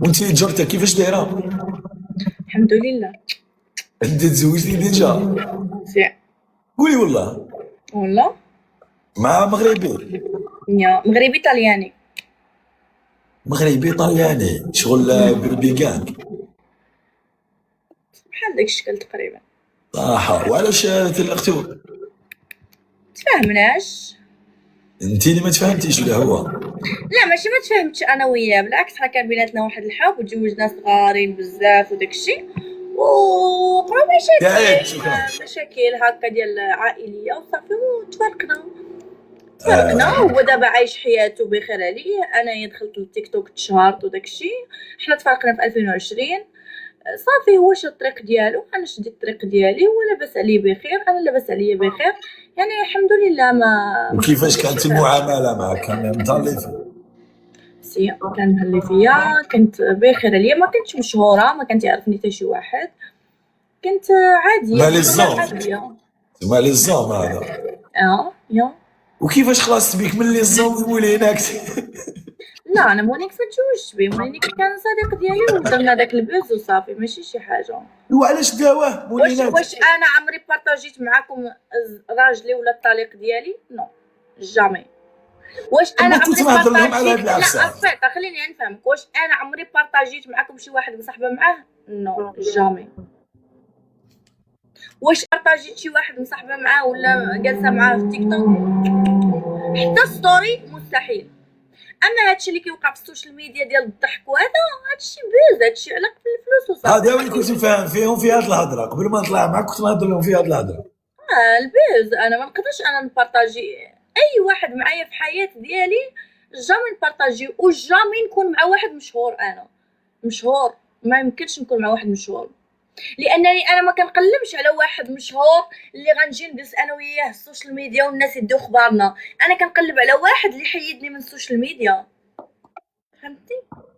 وانت جارتك كيفاش دايره؟ الحمد لله. انت تزوجتي ديجا؟ مزيان. قولي والله. والله. مع مغربي؟ يا مغربي طلياني. مغربي طلياني شغل بالبيكانك. بحال داك الشكل تقريبا. صراحه وعلاش طلقتو؟ تفاهمناش. انت اللي ما تفهمتيش ولا هو؟ لا ماشي ما تفاهمتش انا وياه، بالعكس حنا كان بيناتنا واحد الحب وتزوجنا صغارين بزاف وداك الشيء، وقعوا ياك شكرا. مشاكل هكا ديال عائليه وصافي وتفرقنا. هو دابا عايش حياته بخير عليه، انايا دخلت للتيك توك تشهرت وداك الشيء. حنا تفرقنا في 2020. صافي هو شاد الطريق ديالو، انا شديت الطريق ديالي، هو لاباس عليه بخير، انا لاباس عليا بخير، يعني الحمد لله. ما وكيفاش كانت المعامله معك؟ كان مطلف؟ كان مهلي فيا، كنت بخير عليا، ما كنتش مشهوره، ما كانت يعرفني حتى شي واحد، كنت عاديه عاديه. ما لي الزوم هذا. يا وكيفاش خلصت بيك من لي الزوم وليناك؟ لا انا مونيكس ما تزوجتش به، مونيكس كان صديق ديالي ودرنا داك البوز وصافي، ماشي شي حاجه. وعلاش داواه مولينات؟ واش انا عمري بارطاجيت معاكم راجلي ولا الطليق ديالي؟ نو جامي. واش انا عمري تهضر لهم على هاد لا العفسه؟ اصبر خليني نفهمك، واش انا عمري بارطاجيت معاكم شي واحد مصاحبه معاه؟ نو جامي. واش بارطاجيت شي واحد مصاحبه معاه ولا جالسه معاه في تيك توك؟ حتى ستوري مستحيل. اما هادشي اللي كيوقع في السوشيال ميديا ديال الضحك وهذا، هادشي بوز، هادشي علاقه بالفلوس وصافي. هذا اللي كنت فاهم فيهم في هاد الهضره قبل ما نطلع معك، كنت نهضر لهم في هاد الهضره. البوز انا ما نقدرش انا نبارطاجي اي واحد معايا في حياه ديالي، جامي نبارطاجي، وجامي نكون مع واحد مشهور. انا مشهور ما يمكنش نكون مع واحد مشهور، لانني انا ما كنقلبش على واحد مشهور اللي غنجي ندس انا وياه السوشيال ميديا والناس يديو خبارنا. انا كنقلب على واحد اللي يحيدني من السوشيال ميديا، فهمتي؟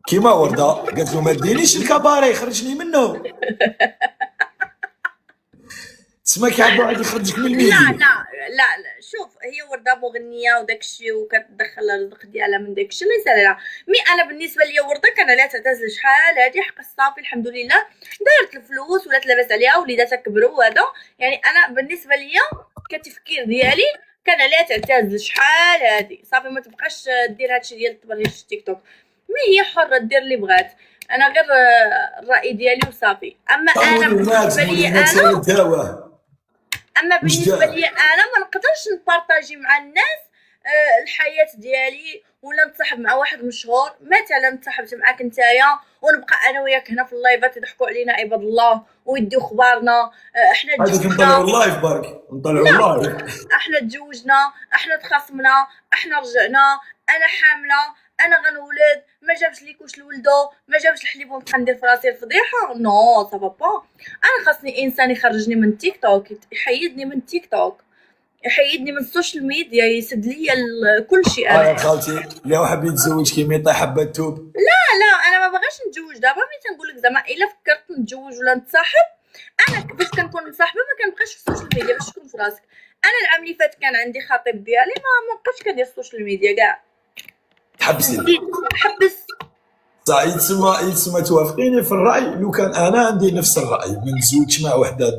كيما ورده قالت له ما دينيش الكباري خرجني منه. تسمى كيعبد واحد يخرجك من الميديا. لا شوف، هي ورده مغنيه وداك الشيء وكتدخل الرزق ديالها من داك الشيء، الله يسهل عليها. مي انا بالنسبه ليا ورده كان لا تعتزل شحال هادي، حق صافي الحمد لله دارت الفلوس ولات لاباس عليها وليداتها كبروا وهذا، يعني انا بالنسبه ليا كتفكير ديالي كان لا تعتزل شحال هادي، صافي ما تبقاش دير هادشي ديال التبريج في تيك توك. مي هي حره دير اللي بغات، انا غير الراي ديالي وصافي. اما انا بالنسبه لي انا ما نقدرش نبارطاجي مع الناس الحياه ديالي ولا نتصاحب مع واحد مشهور. مثلا تصاحبت معاك نتايا ونبقى انا وياك هنا في اللايفات يضحكوا علينا عباد الله ويديو خبارنا، احنا تزوجنا. نطلعوا اللايف برك، نطلعوا اللايف. احنا تزوجنا، احنا تخاصمنا، احنا رجعنا، انا حامله، انا غنولد، ما جابش ليكوش لولدو، ما جابش الحليب ونبقى ندير في راسي الفضيحه. نو سافا با. انا خاصني انسان يخرجني من تيك توك، يحيدني من تيك توك، يحيدني من السوشيال ميديا، يسد ليا كل شيء. يا خالتي لو حاب يتزوج كيما يطيح حبه توب. لا انا ما باغاش نتزوج دابا. ملي تنقول لك زعما الا فكرت نتزوج ولا نتصاحب، انا باش كنكون مصاحبه ما كنبقاش في السوشيال ميديا باش تكون في راسك. انا العام اللي فات كان عندي خطيب ديالي، ما بقاش كندير السوشيال ميديا كاع، تحبسي حبس. صح. يتسمى توافقيني في الراي. لو كان انا عندي نفس الراي، ما نتزوجش مع وحده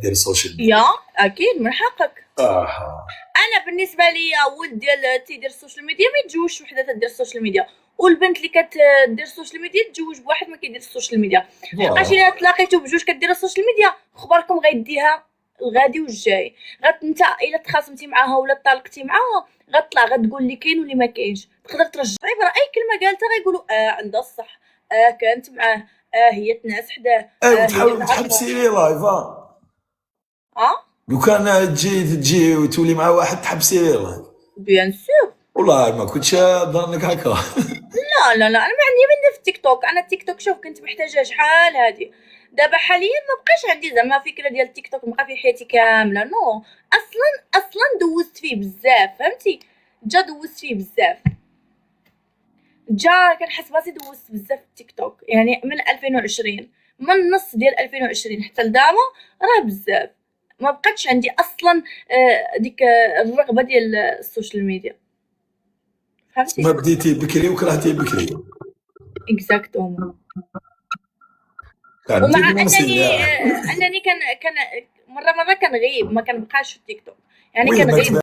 دير السوشيال ميديا. يا اكيد من حقك. اها انا بالنسبه ليا ولد ديال تيدير السوشيال ميديا ما يتزوجش وحده تدير السوشيال ميديا، والبنت اللي كتدير السوشيال ميديا تتزوج بواحد ما كيدير السوشيال ميديا. لقاش الا تلاقيتو بجوج كدير السوشيال ميديا، خبركم غيديها الغادي والجاي. انت الا تخاصمتي معاها ولا طالقتي معاها غتطلع غتقول اللي كاين واللي ما كاينش، تقدر ترجعي برا اي كلمه قالتها غيقولوا عندها الصح، كانت معاه، هي تنعس حداه، تحاول تحبسي لي لايف. لو كان تجي وتولي مع واحد تحبسي لي لايف. بيان سور. والله ما كنتش ظنك هكا. لا انا ما عندي من في التيك توك. انا التيك توك شوف كنت محتاجه شحال هادي، دابا حاليا ما بقاش عندي زعما فكره ديال التيك توك نبقى في حياتي كامله. نو اصلا دوزت فيه بزاف، فهمتي؟ دوزت فيه بزاف، كنحس براسي دوزت بزاف في التيك توك، يعني من 2020، من النص ديال 2020 حتى لدابا راه بزاف. ما بقاتش عندي اصلا ديك الرغبه ديال السوشيال ميديا، فهمتي؟ ما بديتي بكري وكرهتي بكري. اكزاكتومون. كان ومع تيجي نصيب انني كان مره كنغيب، ما كنبقاش في التيك توك، يعني وي ما كنغيب